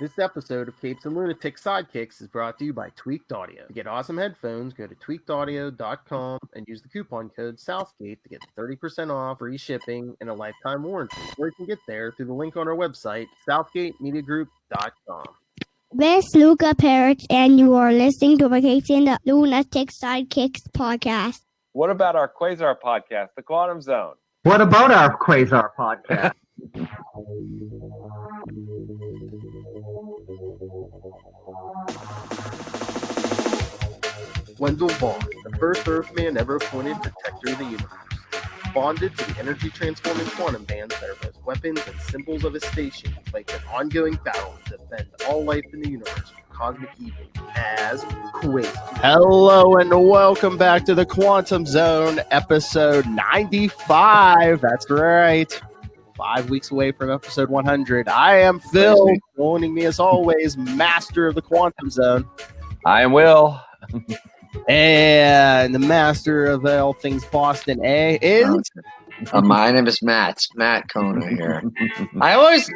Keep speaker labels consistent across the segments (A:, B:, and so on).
A: This episode of Capes and Lunatics Sidekicks is brought to you by Tweaked Audio. To get awesome headphones, go to tweakedaudio.com and use the coupon code Southgate to get 30% off, free shipping, and a lifetime warranty. Or you can get there through the link on our website, southgatemediagroup.com.
B: This is Luca Parrott, and you are listening to the Capes and the Lunatics Sidekicks Podcast.
C: What about our Quasar podcast, The Quantum Zone?
D: What about our Quasar podcast?
A: Wendell Vaughn, the first Earthman ever appointed protector of the universe, bonded to the energy-transforming quantum bands that are both weapons and symbols of his station, fights an ongoing battle to defend all life in the universe from cosmic evil as Quasar. Hello and welcome back to the Quantum Zone, episode 95. That's right. 5 weeks away from episode 100. I am Phil. Joining me as always, master of the Quantum Zone.
C: I am Will.
A: And the master of all things Boston A is...
E: My name is Matt Kona here.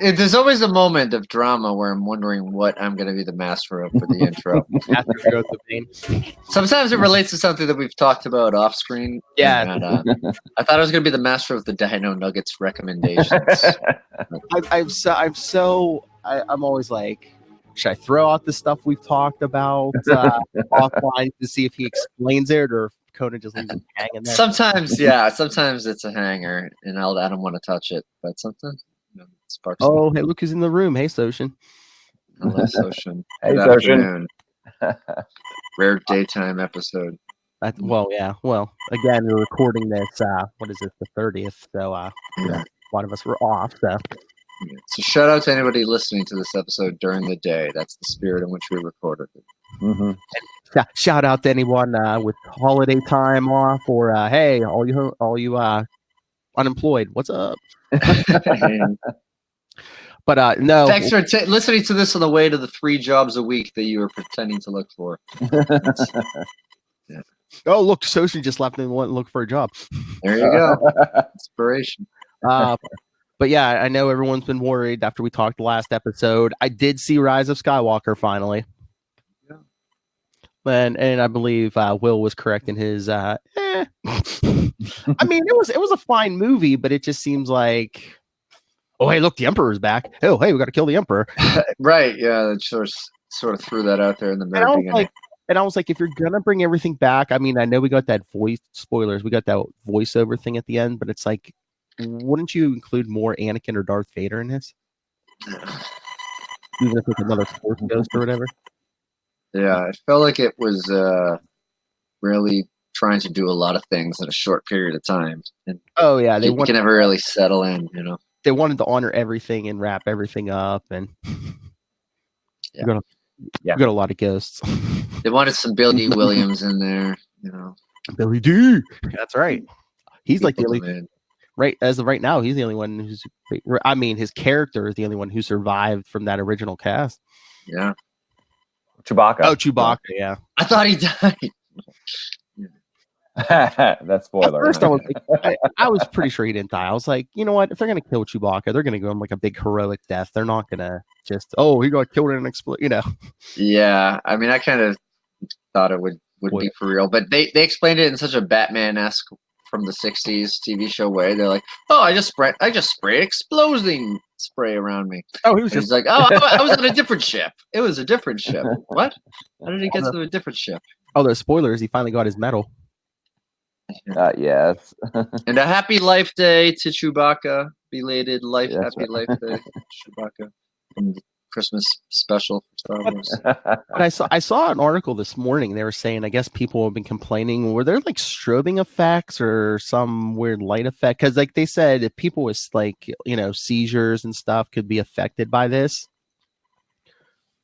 E: There's always a moment of drama where I'm wondering what I'm going to be the master of for the intro. Sometimes it relates to something that we've talked about off screen.
A: Yeah.
E: And, I thought I was going to be the master of the Dino Nuggets recommendations.
A: I'm always like, should I throw out the stuff we've talked about offline to see if he explains it, or if Conan just leaves it hanging there?
E: Sometimes it's a hanger, and I don't want to touch it. But sometimes, it sparks.
A: Oh, hey, look who's in the room. Hey, Soshin.
E: Hello, Soshin.
C: Hey,
E: Good
C: Soshin.
E: afternoon. Rare daytime episode.
A: Well, again, we're recording this. What is it? The 30th. So a lot of us were off. So.
E: So shout out to anybody listening to this episode during the day. That's the spirit in which we recorded it.
A: Mm-hmm. Shout out to anyone with holiday time off, or hey, all you unemployed. What's up? But no.
E: Thanks for listening to this on the way to the 3 jobs a week that you were pretending to look for.
A: Yeah. Oh, look, Soshin just left and went and look for a job.
E: There you go. Inspiration.
A: But yeah, I know everyone's been worried after we talked the last episode. I did see Rise of Skywalker finally. Yeah. And I believe Will was correct in his I mean, it was a fine movie, but it just seems like, oh, hey, look, the Emperor's back. Oh, hey, we got to kill the Emperor.
E: Right, yeah, that sort of threw that out there in the very beginning.
A: And I was like, if you're going to bring everything back, I mean, I know we got that spoilers, we got that voiceover thing at the end, but it's like, wouldn't you include more Anakin or Darth Vader in this? Even if it's another Force ghost or whatever?
E: Yeah, I felt like it was really trying to do a lot of things in a short period of time. And
A: they
E: can never really settle in,
A: They wanted to honor everything and wrap everything up, and we got a lot of ghosts.
E: They wanted some Billy Williams in there,
A: Billy D. That's right. He's like the only... Right, as of right now, he's the only one who's... I mean, his character is the only one who survived from that original cast.
E: Yeah.
C: Chewbacca.
A: Oh, Chewbacca, yeah.
E: I thought he died.
C: That's spoiler.
A: At first, I was pretty sure he didn't die. I was like, you know what? If they're going to kill Chewbacca, they're going to go on like a big heroic death. They're not going to just, he got killed in an explosion,
E: Yeah, I mean, I kind of thought it would be for real. But they explained it in such a Batman-esque from the 60s TV show way. They're like, I just sprayed exploding spray around me.
A: Oh, he's
E: like, I was on a different ship. It was a different ship. What? How did he get to a different ship?
A: Oh, there's spoilers. He finally got his medal.
C: Yes.
E: And a happy life day to Chewbacca. Belated happy life day, Chewbacca. From the Christmas special for Star Wars.
A: But I saw an article this morning. They were saying, I guess people have been complaining, were there like strobing effects or some weird light effect? Because like they said, if people with like seizures and stuff could be affected by this.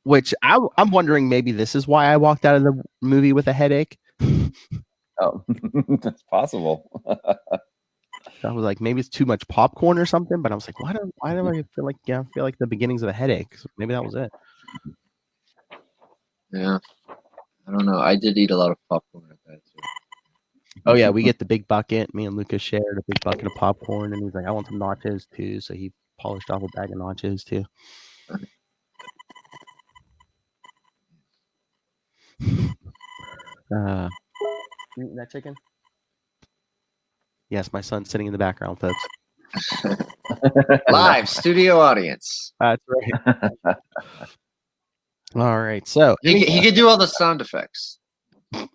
A: Which I'm wondering, maybe this is why I walked out of the movie with a headache.
C: Oh, that's possible.
A: I was like, maybe it's too much popcorn or something, but I was like, why do I feel like the beginnings of a headache? So maybe that was it.
E: Yeah, I don't know. I did eat a lot of popcorn at that too.
A: Oh yeah, we get the big bucket. Me and Lucas shared a big bucket of popcorn, and he's like, I want some nachos too. So he polished off a bag of nachos too. You eating that chicken? Yes, my son's sitting in the background, folks.
E: Live studio audience.
A: That's right. All right, so
E: He could do all the sound effects.
A: he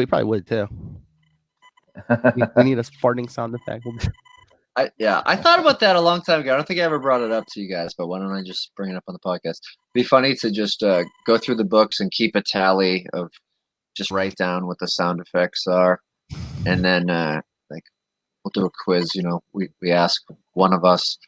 A: probably would too. We need a farting sound effect.
E: I thought about that a long time ago. I don't think I ever brought it up to you guys, but why don't I just bring it up on the podcast? It'd be funny to just go through the books and keep a tally of just write down what the sound effects are, and then like we'll do a quiz. You know, we ask one of us,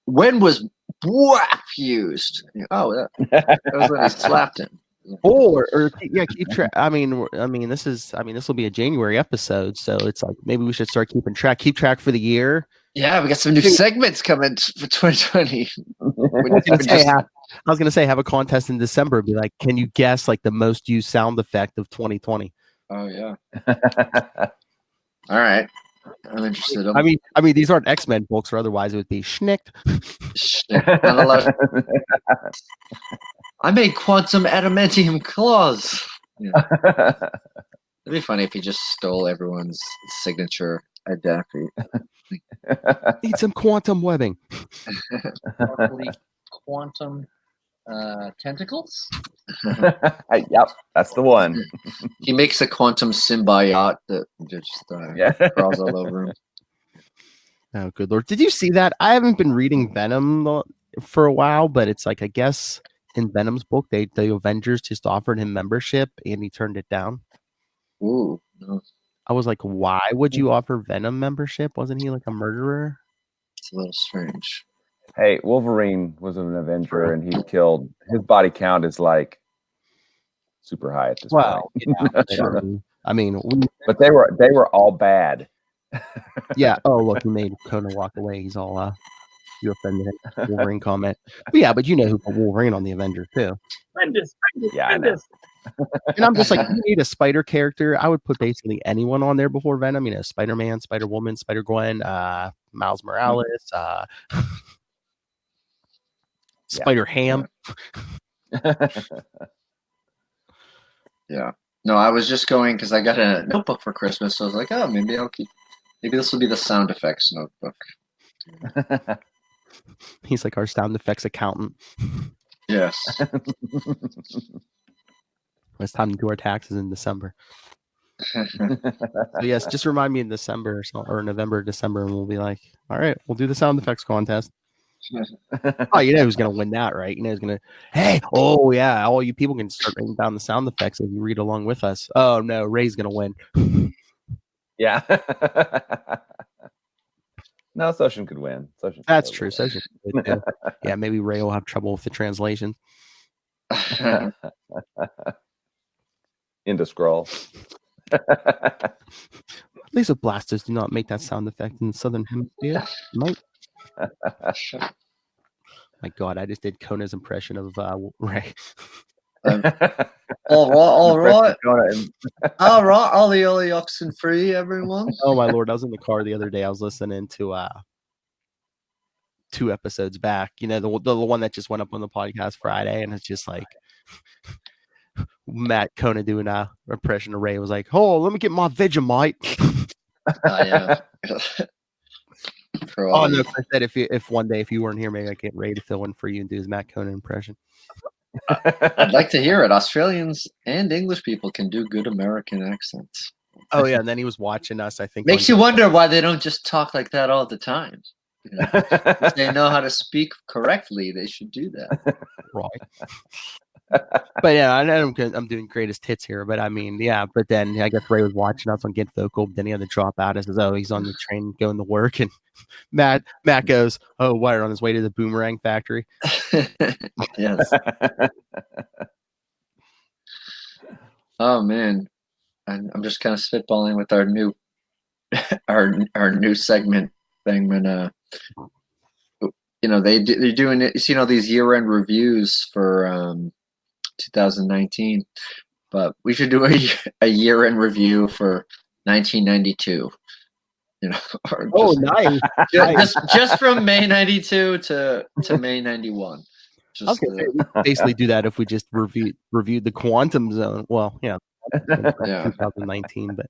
E: when was "whap" used? Oh, that was when he slapped him.
A: Or keep track. I mean, this will be a January episode, so it's like maybe we should start keeping track. Keep track for the year.
E: Yeah, we got some new segments coming for 2020.
A: I was gonna say have a contest in December. Be like, can you guess like the most used sound effect of 2020?
E: Oh yeah. All right, I'm interested.
A: I mean, these aren't X-Men books, or otherwise it would be schnicked.
E: Not allowed. I made quantum adamantium claws. Yeah. It'd be funny if he just stole everyone's signature identity.
A: Need some quantum webbing.
F: Quantum tentacles?
C: Yep, that's the one.
E: He makes a quantum symbiote that just crawls all over him.
A: Oh, good Lord. Did you see that? I haven't been reading Venom for a while, but it's like, I guess in Venom's book, the Avengers just offered him membership and he turned it down.
E: Ooh. No.
A: I was like, why would you offer Venom membership? Wasn't he like a murderer?
E: It's a little strange.
C: Hey, Wolverine was an Avenger, and he's killed. His body count is like super high at this point.
A: Yeah, I mean,
C: but they were all bad.
A: Yeah. Oh, look, he made Conan walk away. He's all you offended him. Wolverine comment. But yeah, but you know who put Wolverine on the Avengers too.
C: Yeah, I know.
A: And I'm just like, you need a Spider character. I would put basically anyone on there before Venom. You know, Spider-Man, Spider-Woman, Spider-Gwen, Miles Morales, Spider-Ham.
E: Yeah. No, I was just going because I got a notebook for Christmas. So I was like, oh, maybe this will be the sound effects notebook.
A: He's like our sound effects accountant.
E: Yes.
A: It's time to do our taxes in December. So yes, just remind me in December or November, December, and we'll be like, all right, we'll do the sound effects contest. Oh, you know who's gonna win that, right? You know who's gonna. Hey, oh yeah, all you people can start writing down the sound effects if you read along with us. Oh no, Ray's gonna win.
C: Yeah. No, Soshin could win.
A: That's true. Soshin could too. Yeah, maybe Ray will have trouble with the translation.
C: Into scroll.
A: Laser blasters do not make that sound effect in the Southern Hemisphere. Might. My God, I just did Kona's impression of Ray.
E: All right. All the oxen free, everyone.
A: Oh my Lord, I was in the car the other day. I was listening to 2 episodes back. You know, the one that just went up on the podcast Friday, and it's just like Matt Kona doing a impression of Ray. Was like, "Oh, let me get my Vegemite."
E: Yeah.
A: Oh no! I said if one day if you weren't here, maybe I get Ray to fill in for you and do his Matt Kona impression.
E: I'd like to hear it. Australians and English people can do good American accents.
A: Oh yeah, and then he was watching us. I think
E: makes you wonder why they don't just talk like that all the time. You know, if they know how to speak correctly, they should do that.
A: Right. But yeah, I know I'm doing greatest hits here, but I mean, yeah. But then I guess Ray was watching us on Get Vocal. Then he had to drop out and says, "Oh, he's on the train going to work." And Matt goes, "Oh, what? On his way to the Boomerang Factory."
E: Yes. Oh man, I'm just kind of spitballing with our new our new segment thing when you know they're doing it. You know, these year-end reviews for 2019, but we should do a year-end review for 1992. You know,
A: nice.
E: just from May 92 to May 91.
A: I was gonna say, we basically do that if we just reviewed the Quantum Zone. Well, yeah,
E: Yeah.
G: 2019, but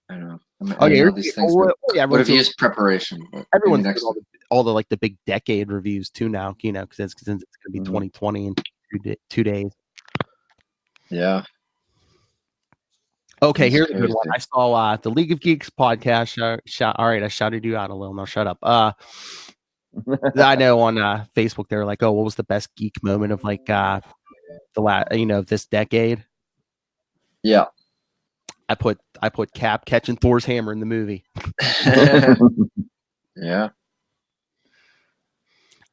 E: I don't know. I
G: okay,
E: know
G: here's
E: these
G: the-
E: things
G: well,
E: would
G: yeah,
E: have
G: everyone's doing-
E: used preparation. But
G: everyone's
E: maybe
G: doing all the like the big decade reviews too now, because it's going to be
E: Mhm.
G: 2020 in 2 days.
E: Yeah.
G: Okay,
E: That's
G: here's a good one.
E: crazy.
G: I saw the League of Geeks podcast. All right, I shouted you out a little. Now shut up. I know on Facebook they were like, "Oh, what was the best geek moment of like this decade?"
E: Yeah.
G: I put Cap catching Thor's hammer in the movie.
E: Yeah.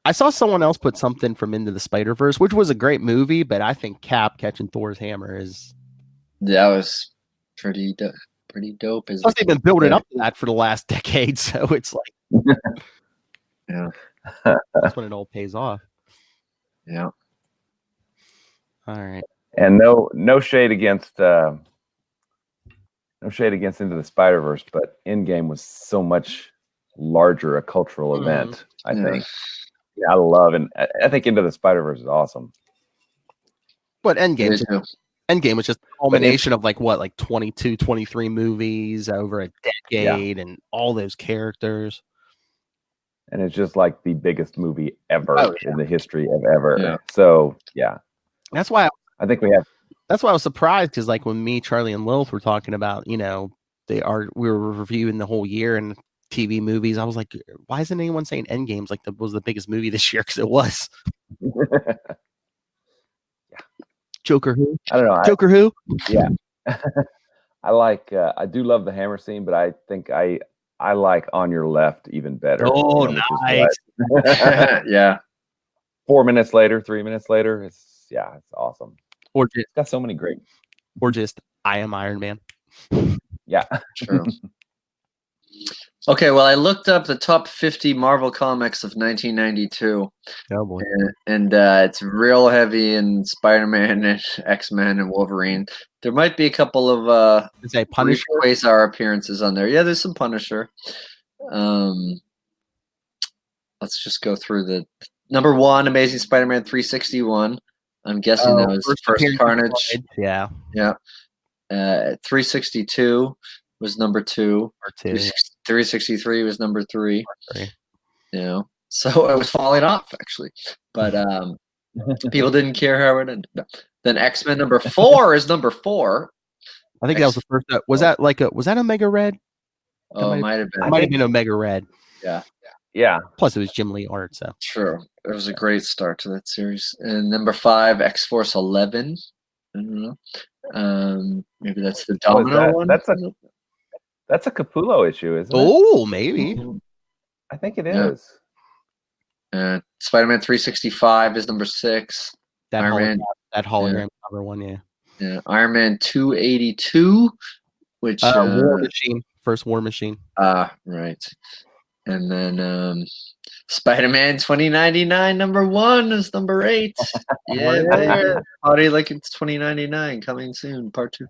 G: I saw someone else put something from Into the Spider-Verse, which was a great movie, but I think Cap catching Thor's hammer is.
E: That was pretty dope.
G: Plus, they've been building up to that for the last decade, so it's like,
E: Yeah.
G: that's when it all pays off.
E: Yeah.
G: All right.
C: And no shade against Into the Spider-Verse, but Endgame was so much larger a cultural event. I think. Yeah, I love, and I think Into the Spider-Verse is awesome.
G: But
E: Me
G: Endgame
E: too.
G: was just a culmination of like 22, 23 movies over a decade and all those characters.
C: And it's just like the biggest movie ever
G: Oh, yeah.
C: in the history of ever.
E: Yeah.
C: So yeah,
G: That's why
C: I think we have.
G: I was surprised, because like when me, Charlie, and Lilith were talking about, we were reviewing the whole year and TV movies. I was like, why isn't anyone saying Endgame's like was the biggest movie this year? Because it was. Joker who?
C: I don't know.
G: Joker who?
C: Yeah. I do love the hammer scene, but I think I like On Your Left even better.
G: Oh,
C: which is
G: nice.
C: what-
E: Yeah.
C: 4 minutes later, 3 minutes later, it's awesome.
G: Or
C: It's got so many great.
G: just I Am Iron Man.
C: Yeah.
E: True. Okay, well, I looked up the top 50 Marvel comics of 1992,
G: Oh boy.
E: and it's real heavy in Spider-Man and X-Men and Wolverine. There might be a couple of
G: Is a
E: brief
G: Punisher?
E: Quasar appearances on there. Yeah, there's some Punisher. Let's just go through the number one, Amazing Spider-Man 361. I'm guessing that was first
G: appearance of
E: Carnage.
G: Yeah.
E: Yeah. 362 was number 2.
G: Or two.
E: 363 was number 3.
G: Three.
E: So it was falling off actually, but people didn't care how it ended. No. Then X-Men number 4 is number 4.
G: I think that was the first. Was that Omega Red?
E: Oh, it might have
G: It
E: been.
G: might have been Omega Red.
C: Yeah.
G: Plus, it was Jim Lee art. So
E: True. It was a great start to that series. And number 5, X-Force 11. I don't know. Maybe that's the
C: What is
E: Domino
C: that?
E: one.
C: That's a Capullo issue, isn't it?
G: oh, maybe.
C: I think it
E: Yeah.
C: is.
E: Spider-Man 365 is number 6.
G: That
E: Iron Man.
G: hologram cover one. Yeah.
E: Yeah. Iron Man 282, which
G: War Machine. First War Machine.
E: right. And then Spider-Man 2099 number 1 is number 8. Yeah, baby. Party like it's 2099 coming soon, part 2.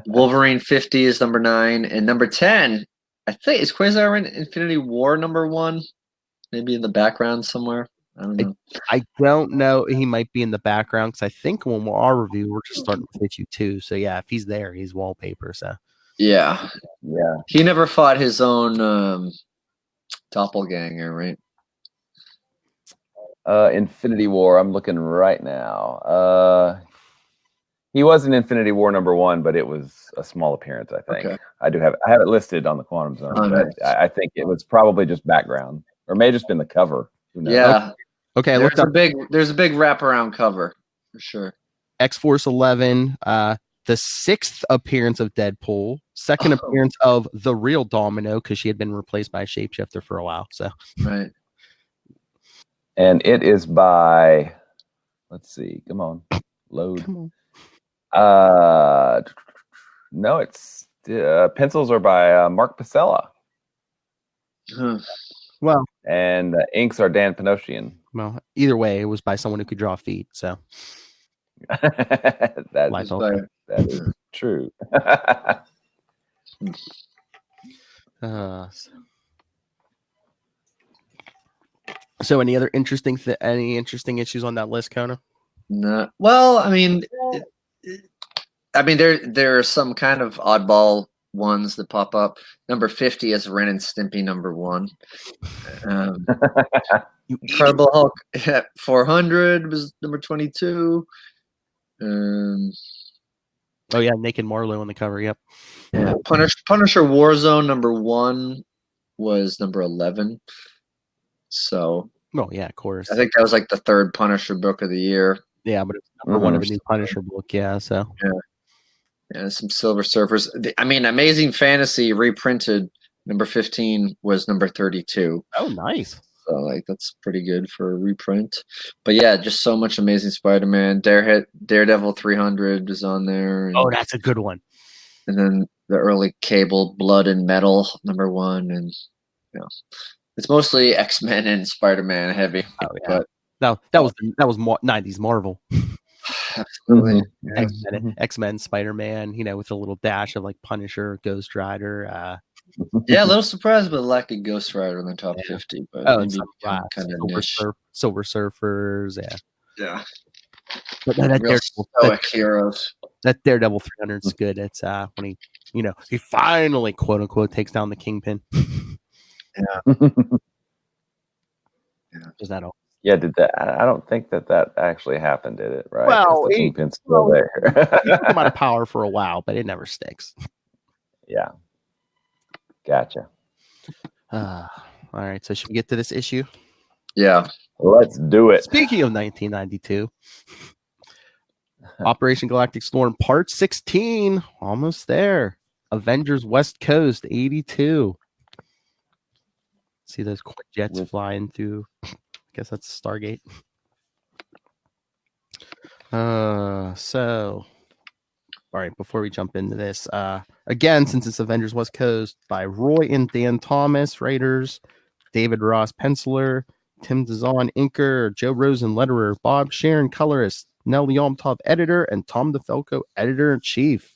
E: Wolverine 50 is number 9, and number 10, I think, is Quasar in Infinity War number 1? Maybe in the background somewhere. I don't know.
G: I don't know. He might be in the background, because I think when we're our review, we're just starting with issue 2. So yeah, if he's there, he's wallpaper. So
E: Yeah.
C: Yeah.
E: He never fought his own doppelganger, right?
C: Infinity War. I'm looking right now. He was in Infinity War number 1, but it was a small appearance. I think
E: Okay.
C: I have it listed on the Quantum Zone,
E: Oh,
C: but
E: nice.
C: I think it was probably just background, or may have just been the cover. Who knows?
E: Yeah.
G: okay, I looked up
E: There's a big wraparound cover for sure.
G: X-Force 11. The 6th appearance of Deadpool. Second
E: Oh.
G: appearance of the real Domino, because she had been replaced by a shapeshifter for a while. So
E: Right.
C: And it is by. Let's see. Come on, load.
G: come on.
C: No, it's pencils are by Mark Pacella,
E: Huh.
G: Well,
C: and inks are Dan Panosian.
G: either way, it was by someone who could draw feet. So
C: that
G: Life
C: is
G: open.
C: that is true.
G: So any other interesting any interesting issues on that list, Kona?
E: No. Well, I mean, I mean, there are some kind of oddball ones that pop up. Number 50 is Ren and Stimpy number 1. Incredible Hulk at 400 was number 22.
G: Oh yeah, Naked Marlowe on the cover. Yep.
E: Yeah, Punisher Warzone number 1 was number 11. So,
G: Oh yeah, of course.
E: I think that was like the third Punisher book of the year.
G: Yeah, but it's number one of a new Punisher book. Yeah, so
E: yeah, some Silver Surfers. I mean, Amazing Fantasy reprinted number 15 was number 32.
G: Oh, nice.
E: So like that's pretty good for a reprint. But yeah, just so much Amazing Spider-Man. Daredevil 300 is on there.
G: Oh, that's a good one.
E: And then the early Cable Blood and Metal number 1, and it's mostly X-Men and Spider-Man heavy.
G: Oh yeah. But that was 90s Marvel.
E: Absolutely.
G: X-Men, Spider-Man, with a little dash of like Punisher, Ghost Rider.
E: Yeah, a little surprised by the lack of Ghost Rider in the top 50, but maybe kind of niche.
G: Silver Surfers,
E: yeah.
G: But that
E: heroes.
G: That Daredevil 300 is good. It's when he finally quote unquote takes down the Kingpin.
E: Yeah.
G: Is that all?
C: Yeah, did that? I don't think that actually happened, did it? Right?
G: Well,
C: the Kingpin's still there.
G: He came out of power for a while, but it never sticks.
C: Yeah. Gotcha.
G: All right, so should we get to this issue?
E: Yeah.
C: Let's do it.
G: Speaking of 1992, Operation Galactic Storm Part 16, almost there. Avengers West Coast 82. See those jets flying through. I guess that's Stargate. So, all right, before we jump into this, again, since it's Avengers West Coast by Roy and Dan Thomas, writers, David Ross, penciler, Tim DeZahn, inker, Joe Rosen, letterer, Bob Sharon, colorist, Nell Yomtov, editor, and Tom DeFalco, editor-in-chief.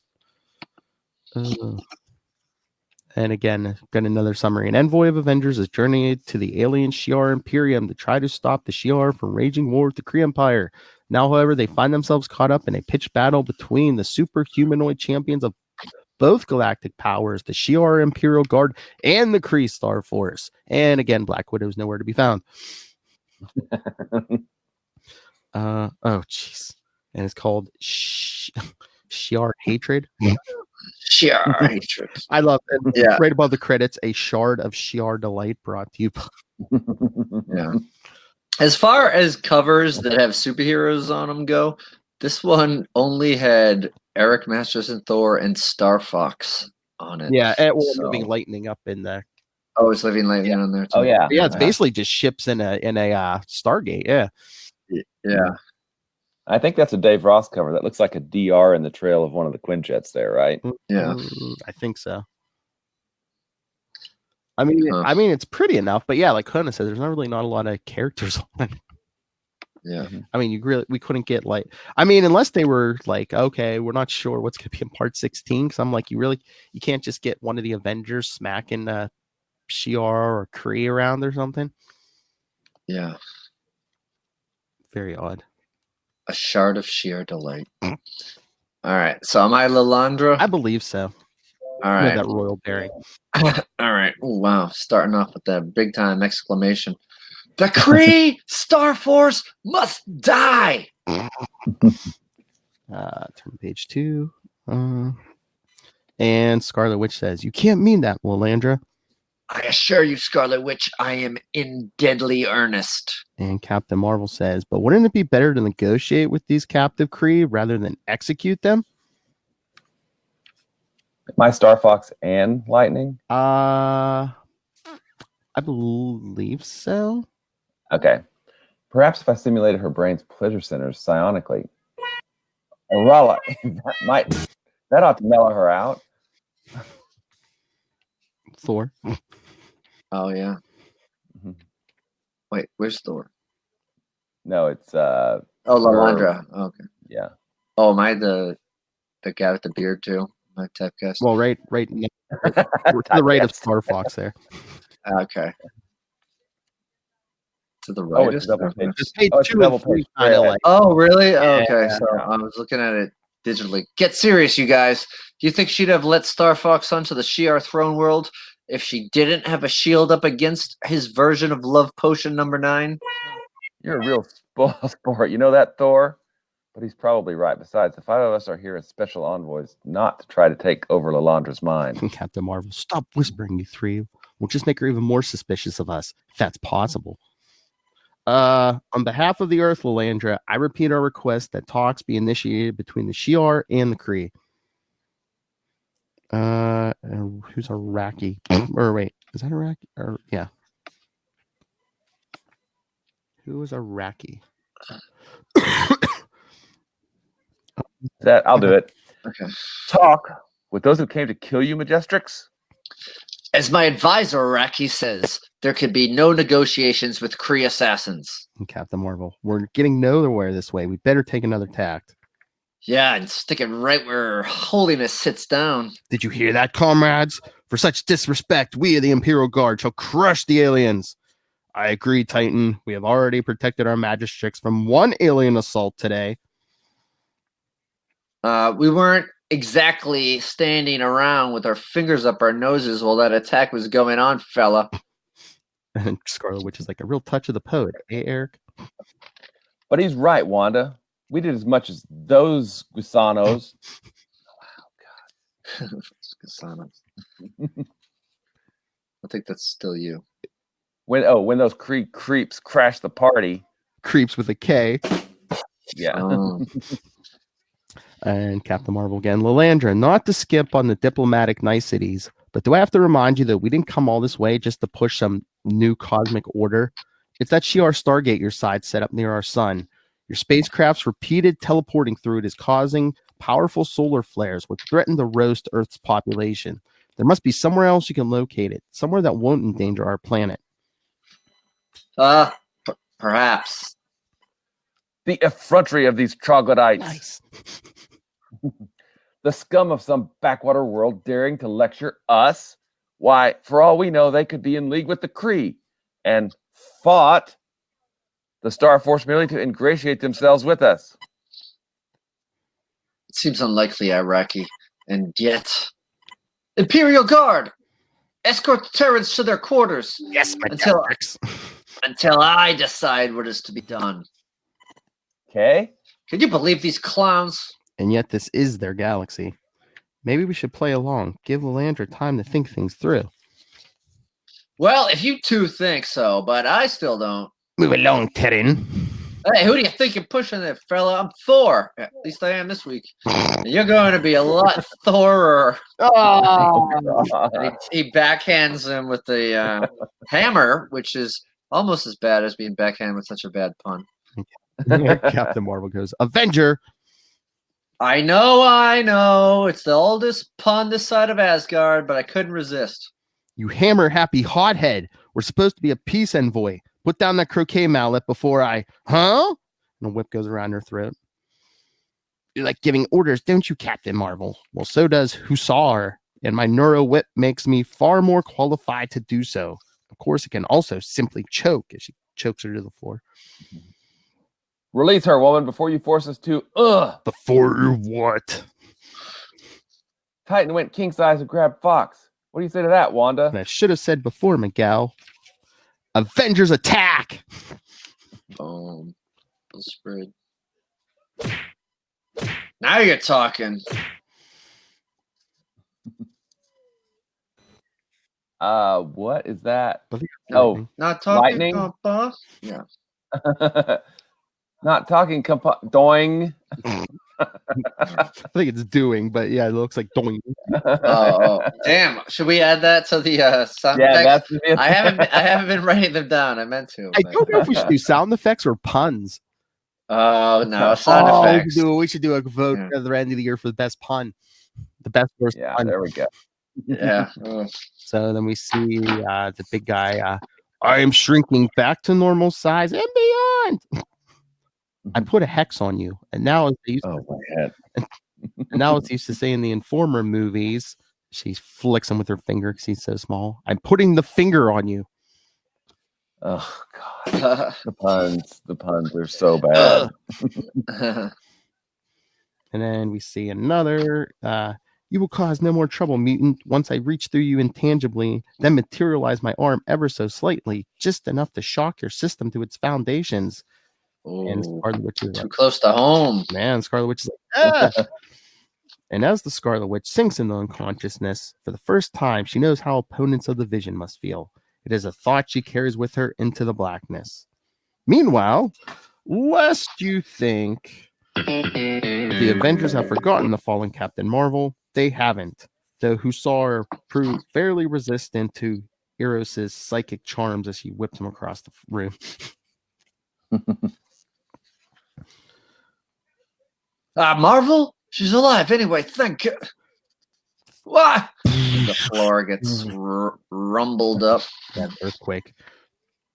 G: And again, got another summary. An envoy of Avengers is journeying to the alien Shi'ar Imperium to try to stop the Shi'ar from waging war with the Kree Empire. Now, however, they find themselves caught up in a pitched battle between the super humanoid champions of both galactic powers, the Shi'ar Imperial Guard and the Kree Star Force. And again, Black Widow is nowhere to be found. Oh, jeez. And it's called Shi'ar Hatred.
E: Shi'ar Hatred.
G: I love it. Yeah. Right above the credits, a shard of Shi'ar delight brought to you.
E: Yeah. As far as covers that have superheroes on them go, this one only had Eric Masterson Thor and Star Fox on it.
G: Yeah, Living Lightning up in there.
E: Oh, it's Living Lightning on there too.
C: Oh yeah.
G: Yeah, it's basically just ships in a Stargate, yeah.
E: Yeah.
C: I think that's a Dave Ross cover. That looks like a DR in the trail of one of the Quinjets there, right?
E: Yeah.
G: I think so. I mean, it's pretty enough, but yeah, like Conan said, there's not a lot of characters on it.
E: Yeah.
G: I mean, we couldn't get unless they were like, okay, we're not sure what's going to be in part 16. Cause I'm like, you can't just get one of the Avengers smacking Shi'ar or Kree around or something.
E: Yeah.
G: Very odd.
E: A shard of sheer delight. All right. So am I Lilandra?
G: I believe so.
E: All right.
G: That royal bearing.
E: All right. Ooh, wow. Starting off with that big time exclamation. The Kree Star Force must die.
G: Turn page 2. And Scarlet Witch says, "You can't mean that, Lilandra."
E: I assure you, Scarlet Witch, I am in deadly earnest.
G: And Captain Marvel says, "But wouldn't it be better to negotiate with these captive Kree rather than execute them?"
C: My Star Fox and Lightning?
G: I believe so.
C: Okay. Perhaps if I stimulated her brain's pleasure centers psionically. Well, that ought to mellow her out.
G: Thor.
E: Oh, yeah. Mm-hmm. Wait, where's Thor?
C: No, it's
E: Lilandra. Oh, okay.
C: Yeah.
E: Oh, am I the guy with the beard too? My typecast.
G: Well, right to the right of Star Fox there.
E: Okay. To the right.
G: Just page 2 and 3 kind of like.
E: Oh, really? Oh, okay. So I was looking at it digitally. Get serious, you guys. Do you think she'd have let Star Fox onto the Shi'ar throne world if she didn't have a shield up against his version of Love Potion number 9?
C: You're a real sport. You know that, Thor? But he's probably right. Besides, the 5 of us are here as special envoys, not to try to take over Lalandra's mind.
G: Captain Marvel, stop whispering, you three. We'll just make her even more suspicious of us, if that's possible. On behalf of the Earth, Lalandra, I repeat our request that talks be initiated between the Shi'ar and the Kree. Who's Iraqi? Or wait, is that Iraqi? Or yeah. Who is Iraqi?
C: I'll do it.
E: Okay.
C: Talk with those who came to kill you, Majestrix.
E: As my advisor, Araki, says, there could be no negotiations with Kree assassins.
G: Captain Marvel, we're getting nowhere this way. We better take another tact.
E: Yeah, and stick it right where Holiness sits down.
G: Did you hear that, comrades? For such disrespect, we of the Imperial Guard shall crush the aliens. I agree, Titan. We have already protected our Magistrix from one alien assault today.
E: We weren't exactly standing around with our fingers up our noses while that attack was going on, fella.
G: And Scarlet Witch is like a real touch of the poet, eh, Eric?
C: But he's right, Wanda. We did as much as those gusanos.
E: Wow, God. Gusanos. I think that's still you.
C: When those creeps crashed the party.
G: Creeps with a K.
C: Yeah.
G: And Captain Marvel again. Lalandra, not to skip on the diplomatic niceties, but do I have to remind you that we didn't come all this way just to push some new cosmic order? It's that Shi'ar Stargate your side set up near our sun. Your spacecraft's repeated teleporting through it is causing powerful solar flares which threaten to roast Earth's population. There must be somewhere else you can locate it, somewhere that won't endanger our planet.
E: Perhaps.
C: The effrontery of these troglodytes.
G: Nice.
C: The scum of some backwater world daring to lecture us. Why, for all we know, they could be in league with the Kree and fought the Star Force merely to ingratiate themselves with us.
E: It seems unlikely, Iraqi. And yet... Imperial Guard! Escort the Terrans to their quarters.
G: Yes, my
E: until I decide what is to be done.
C: Okay.
E: Can you believe these clowns?
G: And yet this is their galaxy. Maybe we should play along. Give Lalandra time to think things through.
E: Well, if you two think so, but I still don't.
G: Move along, Terran.
E: Hey, who do you think you're pushing there, fella? I'm Thor. At least I am this week. And you're going to be a lot Thorer. He backhands him with the hammer, which is almost as bad as being backhanded with such a bad pun.
G: Captain Marvel goes, Avenger.
E: I know. It's the oldest pun this side of Asgard, but I couldn't resist.
G: You hammer happy hothead. We're supposed to be a peace envoy. Put down that croquet mallet before I... Huh? And a whip goes around her throat. You're like giving orders, don't you, Captain Marvel? Well, so does Hussar. And my neuro whip makes me far more qualified to do so. Of course, it can also simply choke as she chokes her to the floor.
C: Release her, woman, before you force us to...
G: Before you what?
C: Titan went king size and grabbed Fox. What do you say to that, Wanda?
G: And I should have said before, Miguel. Avengers attack!
E: Boom. Spread. Now you're talking.
C: What is that?
G: Oh,
E: Not talking.
C: Lightning?
E: Boss? Yeah.
C: Not talking doing.
G: I think it's doing, but yeah, it looks like doing.
E: Oh, damn! Should we add that to the sound effects? I haven't been writing them down. I meant to.
G: I don't know if we should do sound effects or puns.
E: Oh no, sound effects.
G: We should do a vote at the end of the year for the best pun, the best worst pun.
C: There we go.
E: Yeah.
G: So then we see the big guy. I am shrinking back to normal size and beyond. I put a hex on you, and now as they used to say in the Informer movies, she flicks him with her finger because he's so small. I'm putting the finger on you.
C: Oh God, the puns are so bad.
G: And then we see another. You will cause no more trouble, mutant. Once I reach through you intangibly, then materialize my arm ever so slightly, just enough to shock your system to its foundations. And
E: Ooh,
G: Scarlet Witch is
E: too
G: like,
E: close to home.
G: man, Scarlet Witch is like, ah! And as the Scarlet Witch sinks into unconsciousness, for the first time, she knows how opponents of the Vision must feel. It is a thought she carries with her into the blackness. Meanwhile, lest you think the Avengers have forgotten the fallen Captain Marvel, they haven't. Though Quasar proved fairly resistant to Eros' psychic charms as he whipped him across the room.
E: Marvel? She's alive anyway, thank you. What? The floor gets rumbled up.
G: That Earthquake.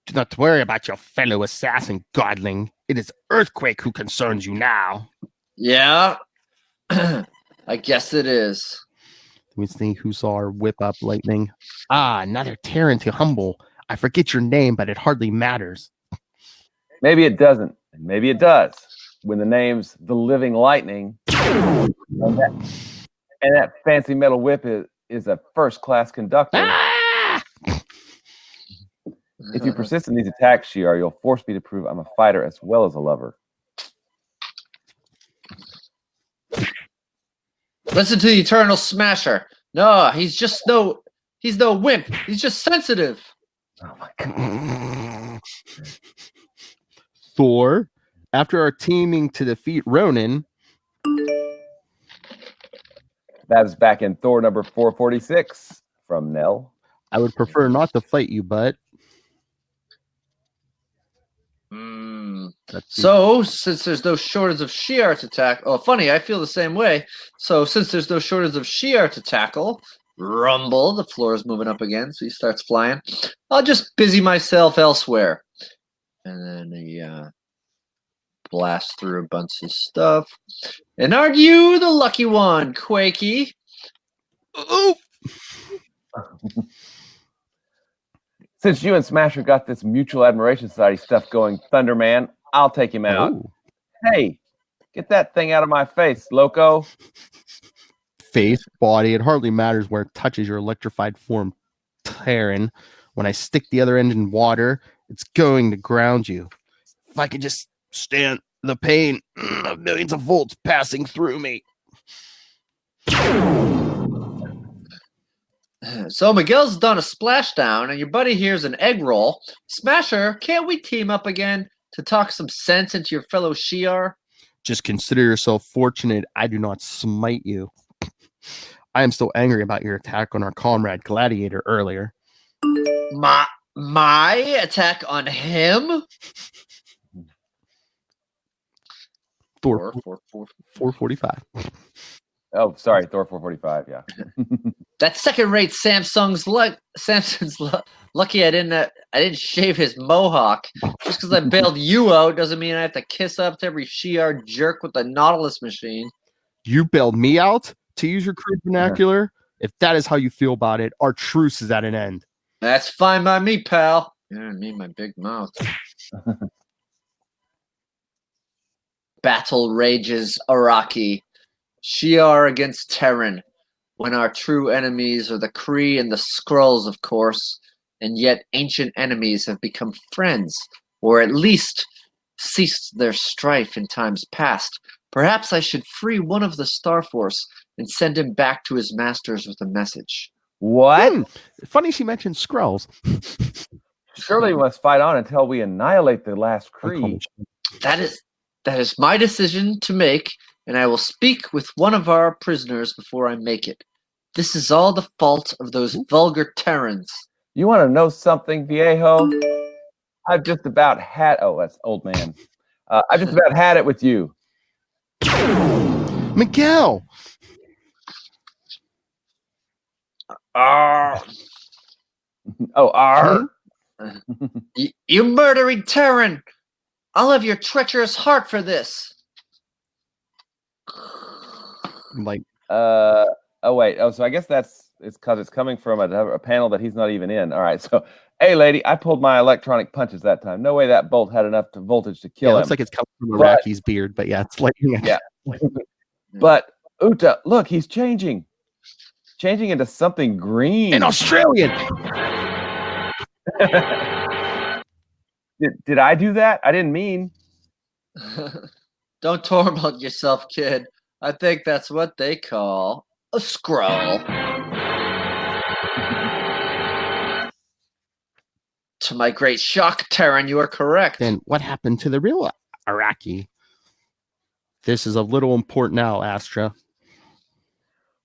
G: Do not worry about your fellow assassin, Godling. It is Earthquake who concerns you now.
E: Yeah, I guess it is.
G: We see Quasar whip up lightning. Ah, another Terran to humble. I forget your name, but it hardly matters.
C: Maybe it doesn't, and maybe it does. When the name's the Living Lightning, and that fancy metal whip is a first-class conductor.
G: Ah!
C: If you persist in these attacks, Shi'ar, you'll force me to prove I'm a fighter as well as a lover.
E: Listen to the Eternal Smasher. No, he's no wimp. He's just sensitive.
C: Oh my god.
G: Thor, after our teaming to defeat Ronan.
C: That is back in Thor number 446 from Nell.
G: I would prefer not to fight you, but.
E: So, since there's no shortage of Shi'ar to tackle, oh, funny, I feel the same way. So, since there's no shortage of Shi'ar to tackle, rumble, the floor is moving up again, so he starts flying. I'll just busy myself elsewhere. And then he blasts through a bunch of stuff. And aren't you the lucky one, Quakey?
G: Ooh!
C: Since you and Smasher got this Mutual Admiration Society stuff going, Thunderman, I'll take him out.
G: Ooh.
C: Hey, get that thing out of my face, loco.
G: Face, body, it hardly matters where it touches your electrified form, Terran. When I stick the other end in water, it's going to ground you. If I could just stand the pain of millions of volts passing through me.
E: So Miguel's done a splashdown, and your buddy here's an egg roll. Smasher, can't we team up again to talk some sense into your fellow Shi'ar?
G: Just consider yourself fortunate I do not smite you. I am still angry about your attack on our comrade Gladiator earlier.
E: My attack on him?
G: Thor 445.
C: Oh, sorry, Thor 445, yeah.
E: That second-rate Samsung's Samson's lucky I didn't shave his mohawk. Just because I bailed you out doesn't mean I have to kiss up to every Shi'ar jerk with the Nautilus machine.
G: You bailed me out, to use your crude vernacular? If that is how you feel about it, our truce is at an end.
E: That's fine by me, pal. Yeah, me and my big mouth. Battle rages Araki. Shi'ar against Terran, when our true enemies are the Kree and the Skrulls, of course, and yet ancient enemies have become friends, or at least ceased their strife in times past. Perhaps I should free one of the Star Force and send him back to his masters with a message.
C: What?
G: Funny she mentioned Skrulls.
C: Surely we must fight on until we annihilate the last Kree.
E: That is my decision to make, and I will speak with one of our prisoners before I make it. This is all the fault of those vulgar Terrans.
C: You want to know something, Viejo? I've just about had... Oh, that's old man. I've just about had it with you.
G: Miguel!
E: You murdering Terran! I'll have your treacherous heart for this.
G: Like,
C: oh wait. Oh, so I guess it's because it's coming from a panel that he's not even in. All right. So, hey, lady, I pulled my electronic punches that time. No way that bolt had enough voltage to kill him.
G: It looks like it's coming from Iraqi's beard, but yeah, it's like
C: yeah. But Uta, look, he's changing into something green.
G: An Australian.
C: Did I do that? I didn't mean.
E: Don't torment yourself, kid. I think that's what they call a scroll. To my great shock, Terran, you are correct.
G: Then what happened to the real Iraqi? This is of little import now, Astra.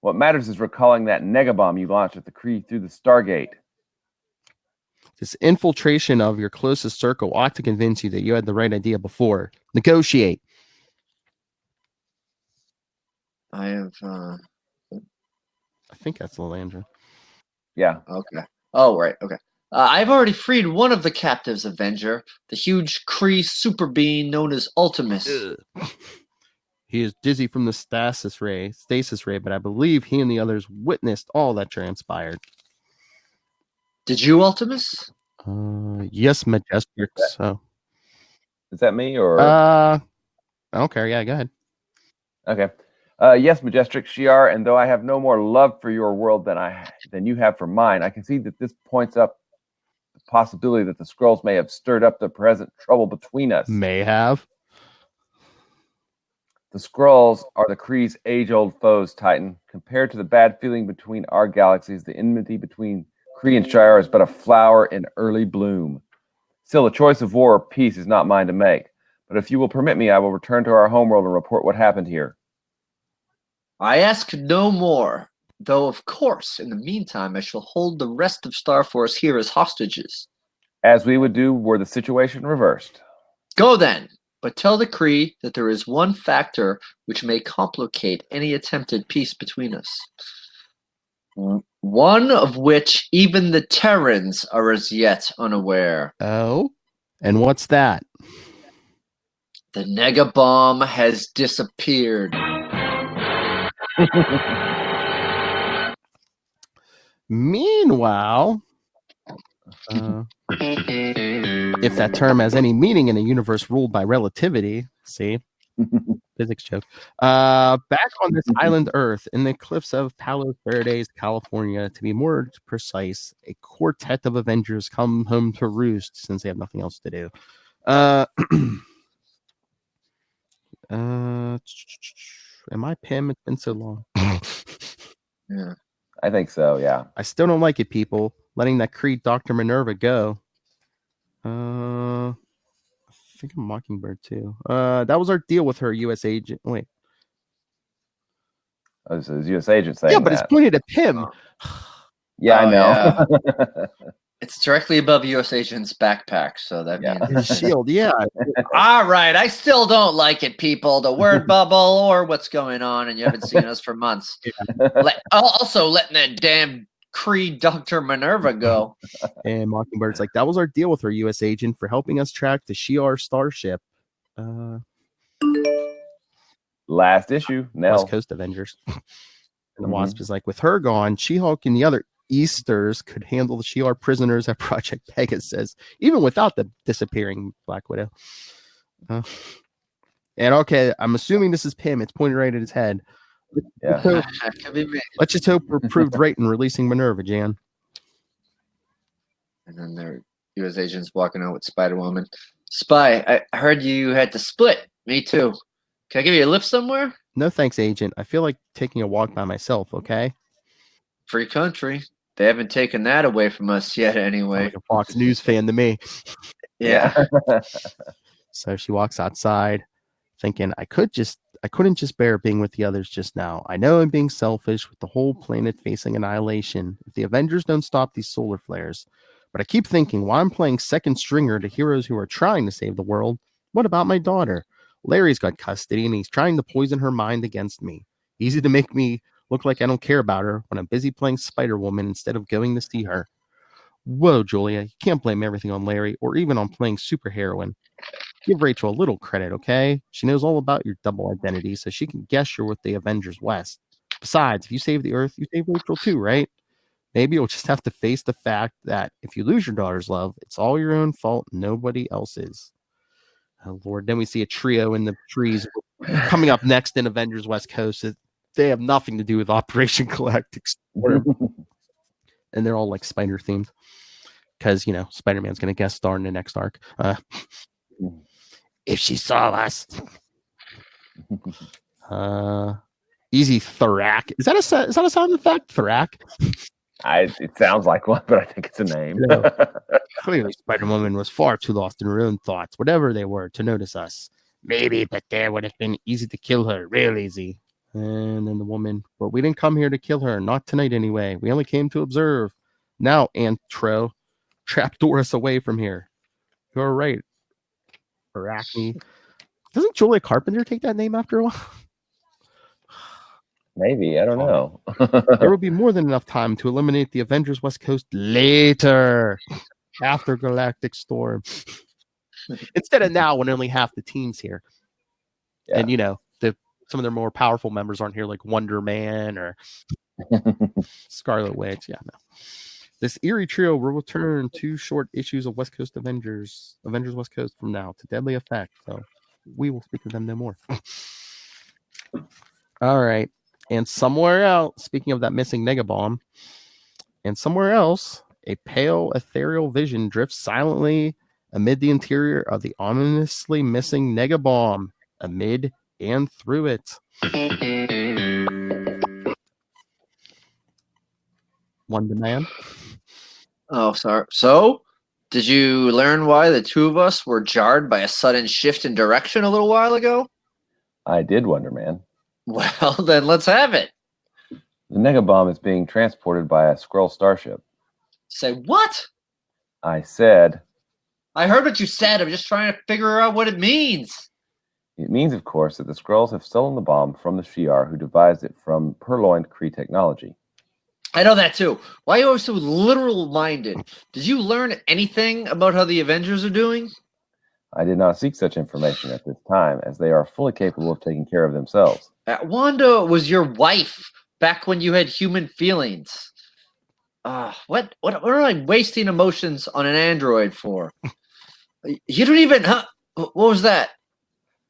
C: What matters is recalling that negabomb you launched at the Kree through the Stargate.
G: This infiltration of your closest circle ought to convince you that you had the right idea before. Negotiate.
E: I have.
G: I think that's Lalandra.
C: Yeah.
E: Okay. Oh, right. Okay. I've already freed one of the captives, Avenger, the huge Kree super being known as Ultimus.
G: He is dizzy from the stasis ray, but I believe he and the others witnessed all that transpired.
E: Did you, Ultimus?
G: Yes, Majestic. So,
C: is that me or?
G: I don't care. Yeah, go ahead.
C: Okay. Yes, Majestic Shi'ar, and though I have no more love for your world than you have for mine, I can see that this points up the possibility that the Skrulls may have stirred up the present trouble between us.
G: May have.
C: The Skrulls are the Kree's age-old foes, Titan. Compared to the bad feeling between our galaxies, the enmity between Kree and Shi'ar is but a flower in early bloom. Still, the choice of war or peace is not mine to make. But if you will permit me, I will return to our homeworld and report what happened here.
E: I ask no more, though of course, in the meantime, I shall hold the rest of Starforce here as hostages.
C: As we would do were the situation reversed.
E: Go then, but tell the Kree that there is one factor which may complicate any attempted peace between us. One of which even the Terrans are as yet unaware.
G: Oh? And what's that?
E: The negabomb has disappeared.
G: Meanwhile, if that term has any meaning in a universe ruled by relativity, see, physics joke. Back on this island Earth, in the cliffs of Palos Verdes, California, to be more precise, a quartet of Avengers come home to roost since they have nothing else to do. Am I Pim? It's been so long.
E: Yeah,
C: I think so. Yeah.
G: I still don't like it, people. Letting that Kree Dr. Minerva go. I think I'm Mockingbird too. That was our deal with her, U.S. agent. Wait.
C: Oh, this is U.S. agent saying
G: Yeah, but
C: that.
G: it's pointed at Pim.
C: Yeah, I know.
E: Yeah. It's directly above U.S. agent's backpack, so that means
G: His shield. Yeah.
E: All right, I still don't like it, people. The word bubble or what's going on, and you haven't seen us for months. Also, letting that damn Kree Dr. Minerva go.
G: And Mockingbird's like, that was our deal with her, U.S. agent, for helping us track the Shi'ar starship.
C: Last issue. Nell.
G: West Coast Avengers. And the Wasp is like, with her gone, She-Hulk and the other Easters could handle the Shi'ar prisoners at Project Pegasus, even without the disappearing Black Widow. And okay, I'm assuming this is Pim. It's pointed right at his head.
C: Yeah.
G: Let's just hope we're proved right in releasing Minerva, Jan.
E: And then there U.S. agents walking out with Spider-Woman. Spy, I heard you had to split. Me too. Can I give you a lift somewhere?
G: No thanks, Agent. I feel like taking a walk by myself, okay?
E: Free country. They haven't taken that away from us yet anyway.
G: Like a Fox News fan to me.
E: Yeah.
G: So she walks outside thinking, I couldn't just bear being with the others just now. I know I'm being selfish with the whole planet facing annihilation if the Avengers don't stop these solar flares. But I keep thinking, while I'm playing second stringer to heroes who are trying to save the world, what about my daughter? Larry's got custody and he's trying to poison her mind against me. Easy to make me look like I don't care about her when I'm busy playing Spider-Woman instead of going to see her. Whoa, Julia, you can't blame everything on Larry or even on playing superheroine. Give Rachel a little credit, okay? She knows all about your double identity, so she can guess you're with the Avengers West. Besides, if you save the Earth, you save Rachel too, right? Maybe you'll just have to face the fact that if you lose your daughter's love, it's all your own fault, nobody else's. Oh Lord! Then we see a trio in the trees coming up next in Avengers West Coast. They have nothing to do with Operation Galactic, and they're all like spider themed because Spider-Man's going to guest star in the next arc. If she saw us, easy Thorak. Is that a sound effect? Thorak.
C: It sounds like one, but I think it's a name.
G: Clearly, Spider-Woman was far too lost in her own thoughts, whatever they were, to notice us. Maybe, but there would have been easy to kill her, real easy. And then the woman, but we didn't come here to kill her, not tonight anyway. We only came to observe. Now, Antro, trapdoor us away from here. You're right. Arachne. Doesn't Julia Carpenter take that name after a while?
C: Maybe, I don't know.
G: There will be more than enough time to eliminate the Avengers West Coast later, after Galactic Storm. Instead of now, when only half the team's here. Yeah. And, some of their more powerful members aren't here, like Wonder Man or Scarlet Witch. Yeah, no. This eerie trio will return 2 short issues of West Coast Avengers West Coast from now to deadly effect. So we will speak of them no more. All right. And somewhere else, speaking of that missing Negabomb, and somewhere else, a pale ethereal vision drifts silently amid the interior of the ominously missing Negabomb, amid and through it. One demand.
E: Oh, sorry. So, did you learn why the two of us were jarred by a sudden shift in direction a little while ago?
C: I did, Wonder Man.
E: Well, then let's have it.
C: The Negabomb is being transported by a Skrull starship.
E: Say what?
C: I said.
E: I heard what you said. I'm just trying to figure out what it means.
C: It means, of course, that the Skrulls have stolen the bomb from the Shi'ar, who devised it from purloined Kree technology.
E: I know that too. Why are you always so literal-minded? Did you learn anything about how the Avengers are doing?
C: I did not seek such information at this time, as they are fully capable of taking care of themselves.
E: Wanda was your wife back when you had human feelings. What am I wasting emotions on an android for? You don't even... What was that?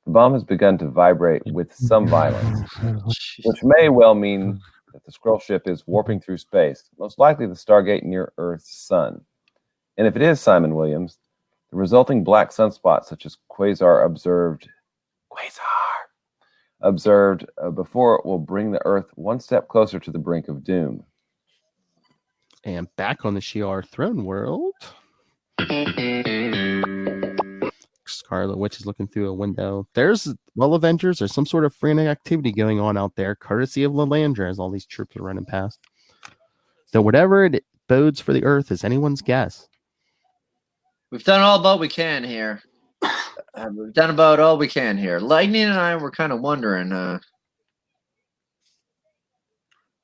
C: The bomb has begun to vibrate with some violence, which may well mean that the Skrull ship is warping through space, most likely the Stargate near Earth's sun. And if it is Simon Williams, the resulting black sunspot, such as Quasar observed before it, will bring the Earth one step closer to the brink of doom.
G: And back on the Shi'ar throne world, Scarlet Witch is looking through a window. Avengers, there's some sort of frantic activity going on out there, courtesy of Lalandra, as all these troops are running past. So whatever it bodes for the Earth is anyone's guess.
E: We've done all about we can here. We've done about all we can here. Lightning and I were kind of wondering.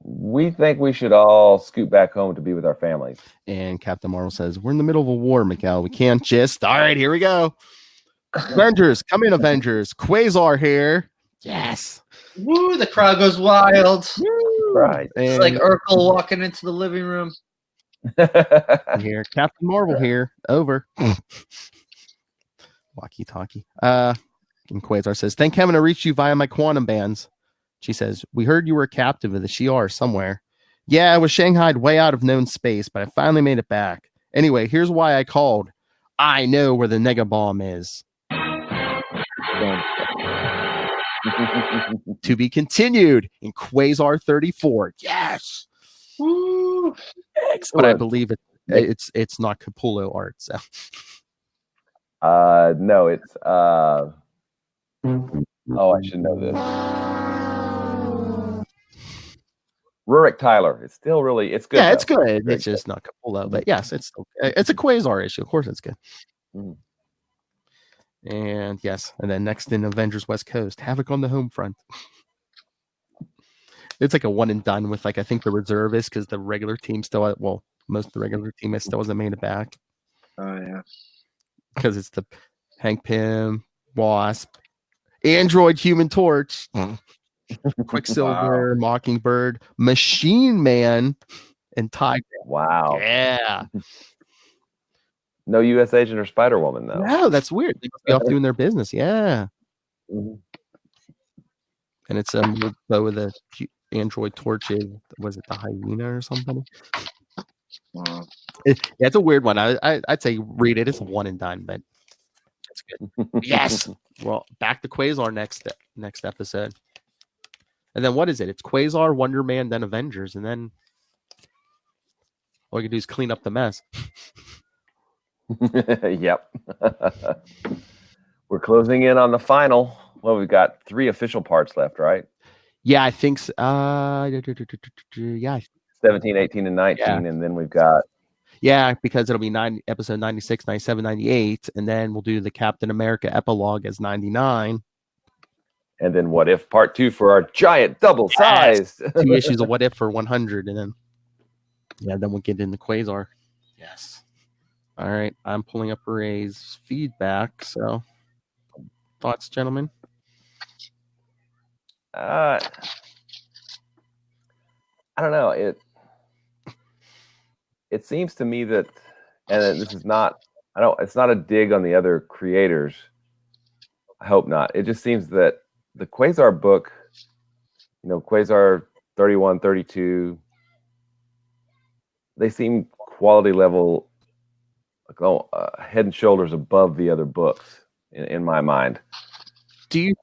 C: We think we should all scoot back home to be with our families.
G: And Captain Marvel says, we're in the middle of a war, Miguel. We can't just... All right, here we go. Avengers, come in, Avengers. Quasar here. Yes.
E: Woo, the crowd goes wild.
G: Woo.
C: Right.
E: It's like Urkel walking into the living room.
G: Here, Captain Marvel here. Over. Walkie-talkie. And Quasar says, thank heaven I reached you via my quantum bands. She says, we heard you were a captive of the Shi'ar somewhere. Yeah, I was shanghaied way out of known space, but I finally made it back. Anyway, here's why I called. I know where the Negabomb is. To be continued in Quasar 34. Yes.
E: Woo.
C: Excellent.
G: But I believe it's not Capullo art. So.
C: No, it's I should know this. Rurik Tyler. It's still really, it's good.
G: Yeah, it's
C: though.
G: good. It's just not Capullo, but yes, it's a Quasar issue. Of course, it's good.
C: Mm-hmm.
G: And yes, and then next in Avengers West Coast, Havoc on the home front. It's like a one and done with I think the reservists because the regular team still most of the regular team still hasn't made it back.
E: Oh yeah,
G: because it's the Hank Pym, Wasp, Android, Human Torch, Quicksilver, wow. Mockingbird, Machine Man, and Tiger.
C: Wow.
G: Yeah.
C: No U.S. Agent or Spider Woman though.
G: No, that's weird. They must be off doing their business. Yeah.
C: Mhm.
G: And it's with the android torches. Was it the hyena or something?
E: Wow.
G: It's a weird one. I'd say read it. It's a one and done, but it's good. Yes. Well, back to Quasar next episode. And then what is it? It's Quasar, Wonder Man, then Avengers, and then all you can do is clean up the mess.
C: Yep. We're closing in on the final. Well, we've got 3 official parts left, right?
G: Yeah, I think so. Yeah.
C: 17, 18, and 19.
G: Yeah.
C: And then we've got
G: Yeah, because it'll be episode 96, 97, 98, and then we'll do the Captain America epilogue as 99.
C: and then What If Part 2 for our giant double size.
G: 2 issues of What If for 100, and then then we'll get into Quasar. Yes. All right, I'm pulling up Ray's feedback. So, thoughts, gentlemen?
C: I don't know. It seems to me that, and this is not, it's not a dig on the other creators. I hope not. It just seems that the Quasar book, Quasar 31, 32, they seem quality level, head and shoulders above the other books in my mind.
G: Do you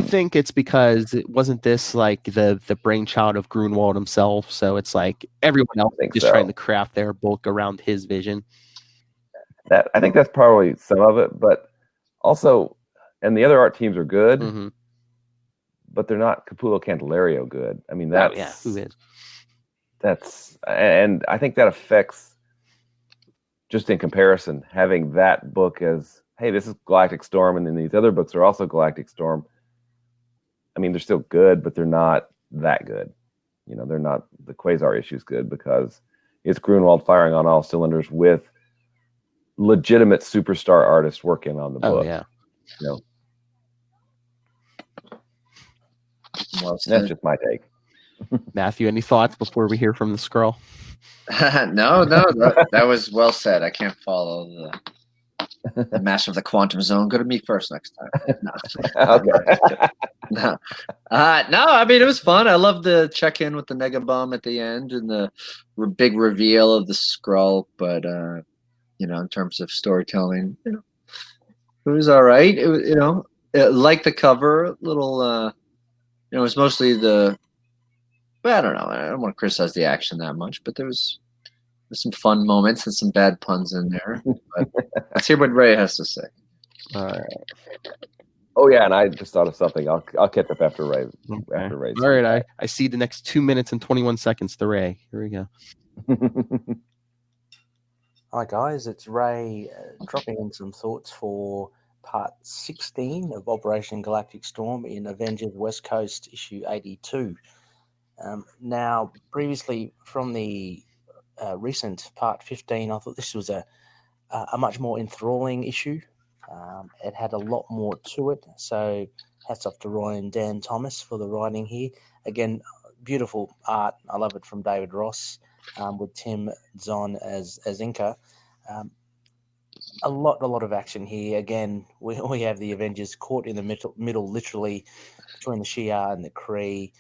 G: think it's because it wasn't this like the brainchild of Grunwald himself? So it's like everyone else is trying to craft their book around his vision.
C: I think that's probably some of it, but also, and the other art teams are good, but they're not Capullo Candelario good. I mean,
G: who is?
C: And I think that affects, just in comparison, having that book as, hey, this is Galactic Storm, and then these other books are also Galactic Storm. I mean, they're still good, but they're not that good. They're not the Quasar issues good because it's Grunwald firing on all cylinders with legitimate superstar artists working on the book.
G: Oh, yeah.
C: Well, that's just my take.
G: Matthew, any thoughts before we hear from the Skrull?
E: No, that was well said. I can't follow the master of the quantum zone. Go to me first next time. No.
C: Okay.
E: No. I mean, it was fun. I love the check-in with the Nega Bomb at the end and the big reveal of the Skrull. But in terms of storytelling, it was all right. It was, like the cover, little. It was mostly I don't know. I don't want to criticize the action that much, but there's some fun moments and some bad puns in there. But let's hear what Ray has to say.
G: All right.
C: Oh yeah, and I just thought of something. I'll catch up after Ray.
G: Okay.
C: After Ray.
G: All right, I see the next 2 minutes and 21 seconds to Ray. Here we go.
H: Hi guys, it's Ray dropping in some thoughts for part 16 of Operation Galactic Storm in Avengers West Coast issue 82. Now, previously from the recent part 15, I thought this was a much more enthralling issue. It had a lot more to it, so hats off to Roy and Dan Thomas for the writing here. Again, beautiful art. I love it from David Ross with Tim Zahn as Inca. A lot of action here. Again, we have the Avengers caught in the middle literally, between the Shi'ar and the Kree.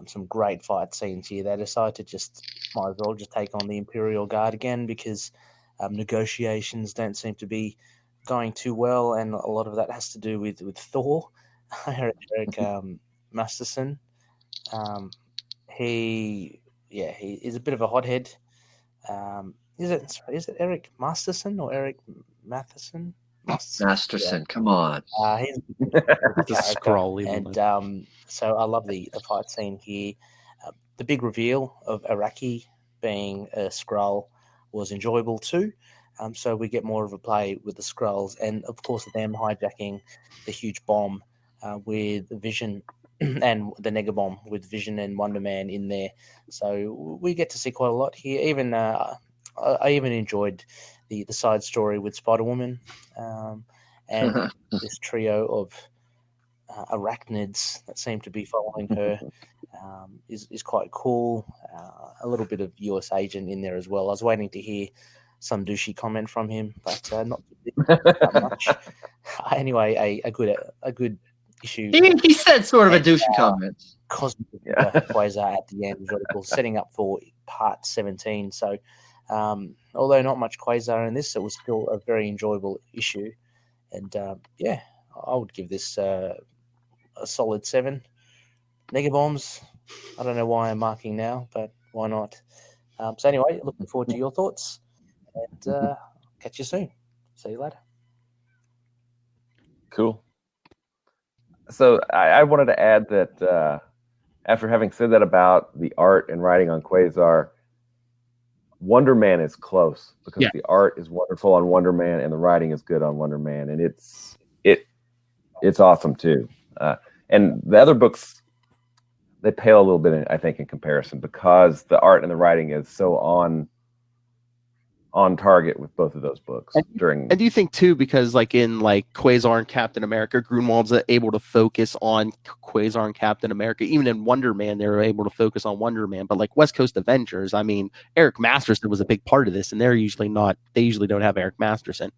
H: Some great fight scenes here. They decide to might as well just take on the Imperial Guard again because negotiations don't seem to be going too well, and a lot of that has to do with Thor, Eric Masterson. He is a bit of a hothead. Is it Eric Masterson or Eric Matheson?
E: Masterson,
H: yeah.
E: Come on.
H: He's
G: The Skrull,
H: and so I love the fight scene here. The big reveal of Araki being a Skrull was enjoyable too. So we get more of a play with the Skrulls, and of course them hijacking the huge bomb with Vision and the Nega Bomb with Vision and Wonder Man in there. So we get to see quite a lot here. Even I even enjoyed the side story with Spider-Woman and this trio of arachnids that seem to be following her is quite cool. A little bit of US Agent in there as well. I was waiting to hear some douchey comment from him, but not that much. Anyway, a good issue.
E: He said sort of a douchey comment.
H: Cosmic Quasar at the end, vertical, setting up for part 17. So, although not much Quasar in this, it was still a very enjoyable issue. And I would give this a solid 7. Negabombs, I don't know why I'm marking now, but why not? So anyway, looking forward to your thoughts, and catch you soon. See you later.
C: Cool. So I wanted to add that after having said that about the art and writing on Quasar, Wonder Man is close because the art is wonderful on Wonder Man and the writing is good on Wonder Man, and it's awesome too. And the other books, they pale a little bit, I think, in comparison because the art and the writing is so on target with both of those books. And
G: do you think too, because like in like Quasar and Captain America, Grunwald's able to focus on Quasar and Captain America. Even in Wonder Man, they were able to focus on Wonder Man. But like West Coast Avengers, I mean, Eric Masterson was a big part of this, and they usually don't have Eric Masterson.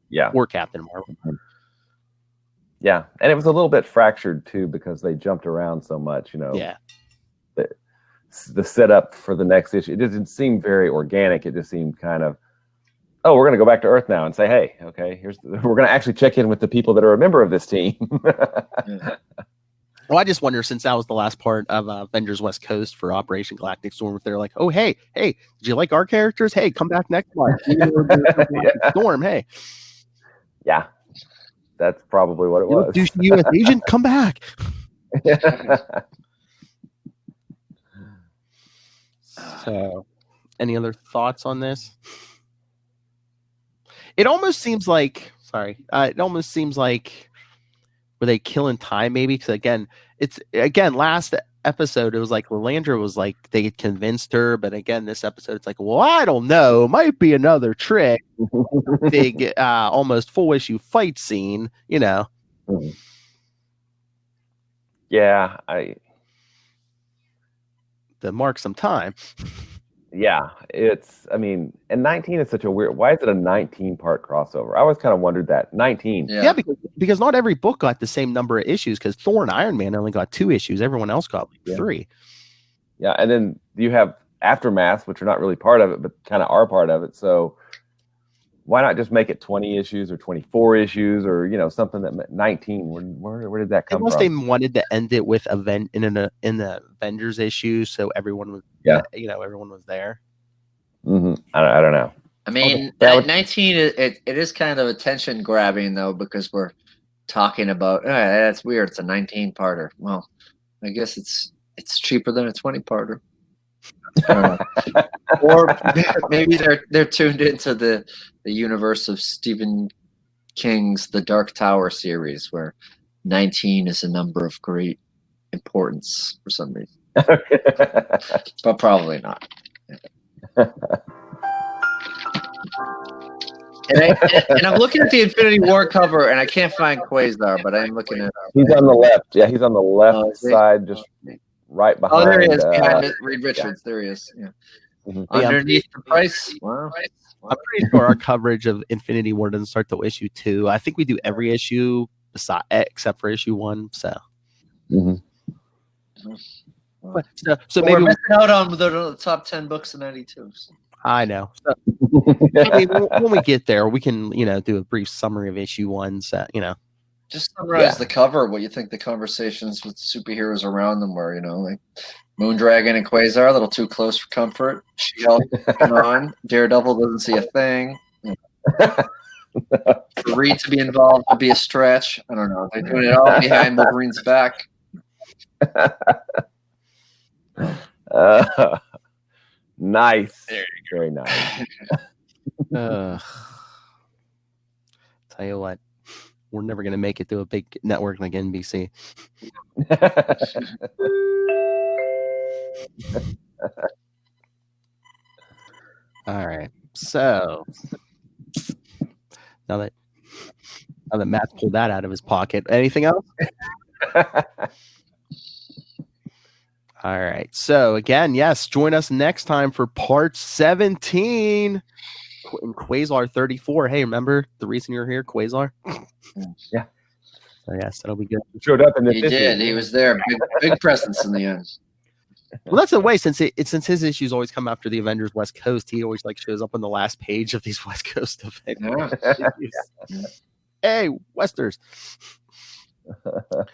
C: Yeah.
G: Or Captain Marvel.
C: Yeah. And it was a little bit fractured too because they jumped around so much,
G: Yeah.
C: The setup for the next issue, it didn't seem very organic. It just seemed kind of, we're going to go back to Earth now and say, hey, okay, we're going to actually check in with the people that are a member of this team.
G: Well, I just wonder, since that was the last part of Avengers West Coast for Operation Galactic Storm, if they're like, oh, hey, did you like our characters? Hey, come back next month. Storm, hey.
C: Yeah, that's probably what it was.
G: Douchey U.S. agent, come back. So, any other thoughts on this? It almost seems like, were they killing time maybe? Because last episode, it was like Lilandra was like, they had convinced her. But again, this episode, it's like, well, I don't know. It might be another trick. Big, almost full issue fight scene,
C: Yeah,
G: to mark some time.
C: Yeah, and 19 is such a weird, why is it a 19-part crossover? I always kind of wondered that. 19.
G: Yeah, because not every book got the same number of issues, because Thor and Iron Man only got 2 issues. Everyone else got 3.
C: Yeah, and then you have Aftermath, which are not really part of it, but kind of are part of it. So why not just make it 20 issues or 24 issues or, something that 19? Where did that come from?
G: Unless they wanted to end it with in the Avengers issue, so everyone was, everyone was there.
C: Mm-hmm. I don't know.
E: I mean, that 19, it is kind of attention grabbing though, because we're talking about, that's weird. It's a 19-parter. Well, I guess it's cheaper than a 20-parter. Or maybe they're tuned into the universe of Stephen King's The Dark Tower series, where 19 is a number of great importance for some reason. But probably not. And I'm looking at the Infinity War cover, and I can't find Quasar, but I'm looking at.
C: He's on the left. Yeah, he's on the left side, just right behind.
E: Oh, there he is, behind Reed Richards. Yeah. There he is. Yeah. Mm-hmm. Underneath the price. Wow.
G: I'm pretty sure our coverage of Infinity War doesn't start till issue 2. I think we do every issue except for issue 1. So.
C: Mm-hmm.
G: So maybe
E: we're missing out on the top 10 books in 92. So.
G: I know. So, when we get there, we can, do a brief summary of issue 1. So,
E: just summarize the cover. What you think the conversations with superheroes around them were? Like Moondragon and Quasar, a little too close for comfort. She-Hulk on. Daredevil doesn't see a thing. For Reed to be involved would be a stretch. I don't know. They're doing it all behind Wolverine's back.
C: Nice. Very nice.
G: Tell you what, we're never going to make it to a big network like NBC. All right. So now that Matt's pulled that out of his pocket, anything else? All right. So again, yes, join us next time for part 17. in Quasar 34. Hey, remember the reason you're here, Quasar?
C: Yeah.
G: So yes, that'll be good.
C: He showed up in this
E: He
C: issue.
E: did. He was there. Big presence in the end.
G: Well, that's the way, since his issues always come after the Avengers West Coast, he always like shows up on the last page of these West Coast events.
E: Yeah.
G: Hey, Westers. All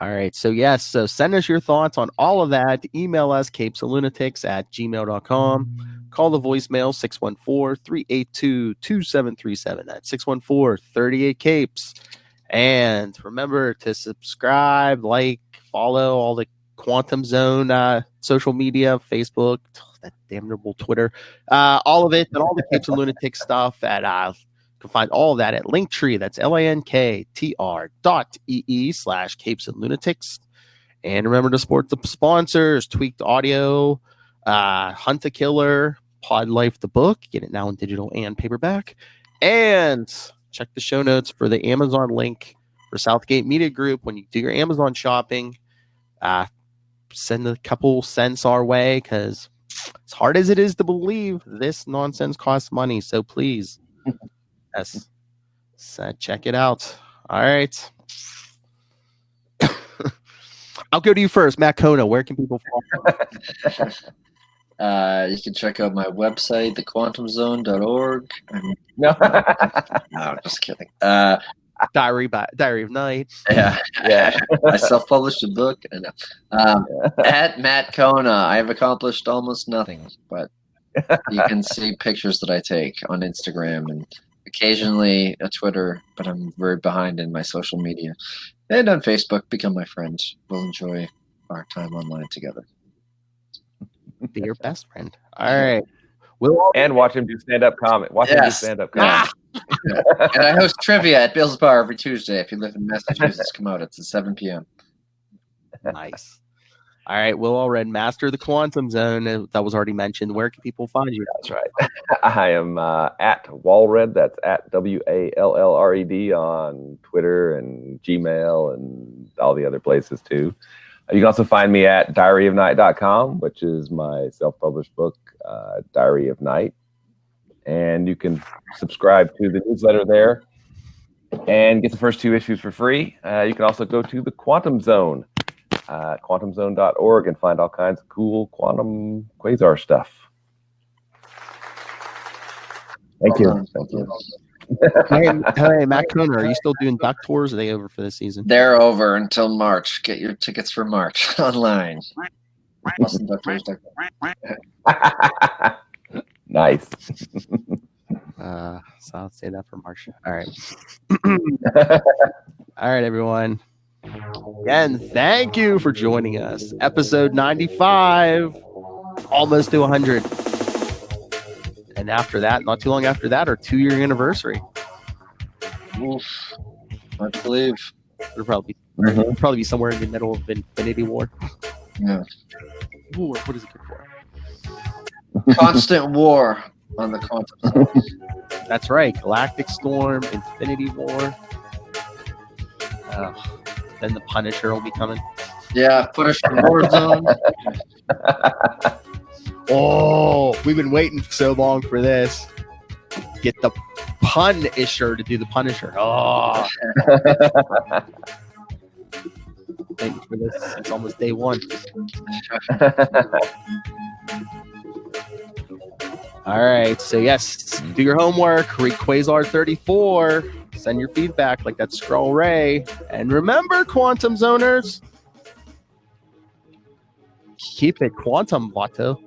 G: right. So yes, so send us your thoughts on all of that. Email us capesandlunatics@gmail.com. Call the voicemail 614-382-2737. That's 614-38-CAPES. And remember to subscribe, like, follow all the Quantum Zone social media, Facebook, that damnable Twitter, all of it, and all the Capes and Lunatics stuff at you can find all of that at Linktree. That's linktr.ee/Capes and Lunatics. And remember to support the sponsors: Tweaked Audio, Hunt a Killer, Pod Life the book. Get it now in digital and paperback. And check the show notes for the Amazon link for Southgate Media Group. When you do your Amazon shopping, send a couple cents our way, because as hard as it is to believe, this nonsense costs money. So please, yes, so check it out. All right. I'll go to you first, Matt Kona. Where can people find you?
E: You can check out my website, thequantumzone.org.
C: No.
E: No, just kidding.
G: Diary of Night.
E: Yeah.
C: Yeah.
E: I self-published a book. At Matt Kona, I have accomplished almost nothing, but you can see pictures that I take on Instagram and occasionally a Twitter, but I'm very behind in my social media. And on Facebook, become my friend. We'll enjoy our time online together.
G: Be your best friend. All right.
C: And watch him do stand-up comedy. Watch him do stand-up comedy.
E: Yeah. And I host trivia at Bill's Bar every Tuesday. If you live in Massachusetts, come out. It's at 7 p.m.
G: Nice. All right. Will Allred, Master of the Quantum Zone. That was already mentioned. Where can people find you?
C: That's right. I am at Wallred. That's at WALLRED on Twitter and Gmail and all the other places too. You can also find me at diaryofnight.com, which is my self-published book, Diary of Night. And you can subscribe to the newsletter there and get the first 2 issues for free. You can also go to the Quantum Zone, quantumzone.org, and find all kinds of cool quantum quasar stuff. Thank you. Thank you.
G: Hey, Matt Kona, are you still doing duck tours? Or are they over for this season?
E: They're over until March. Get your tickets for March online.
C: Nice.
G: So I'll say that for March. All right. All right, everyone. Again, thank you for joining us. Episode 95, almost to 100. And after that, not too long after that, our 2-year anniversary.
E: Oof. Hard to believe.
G: It'll probably be somewhere in the middle of Infinity War.
E: Yeah.
G: War. What is it good for?
E: Constant war on the quantum zone.
G: That's right. Galactic Storm, Infinity War. Then the Punisher will be coming.
E: Yeah, Punisher War Zone.
G: Oh, we've been waiting so long for this. Get the Punisher to do the Punisher. Oh. Waiting for this. It's almost day 1. All right. So, yes, do your homework. Read Quasar 34. Send your feedback like that Skrull Ray. And remember, Quantum Zoners, keep it quantum, Vato.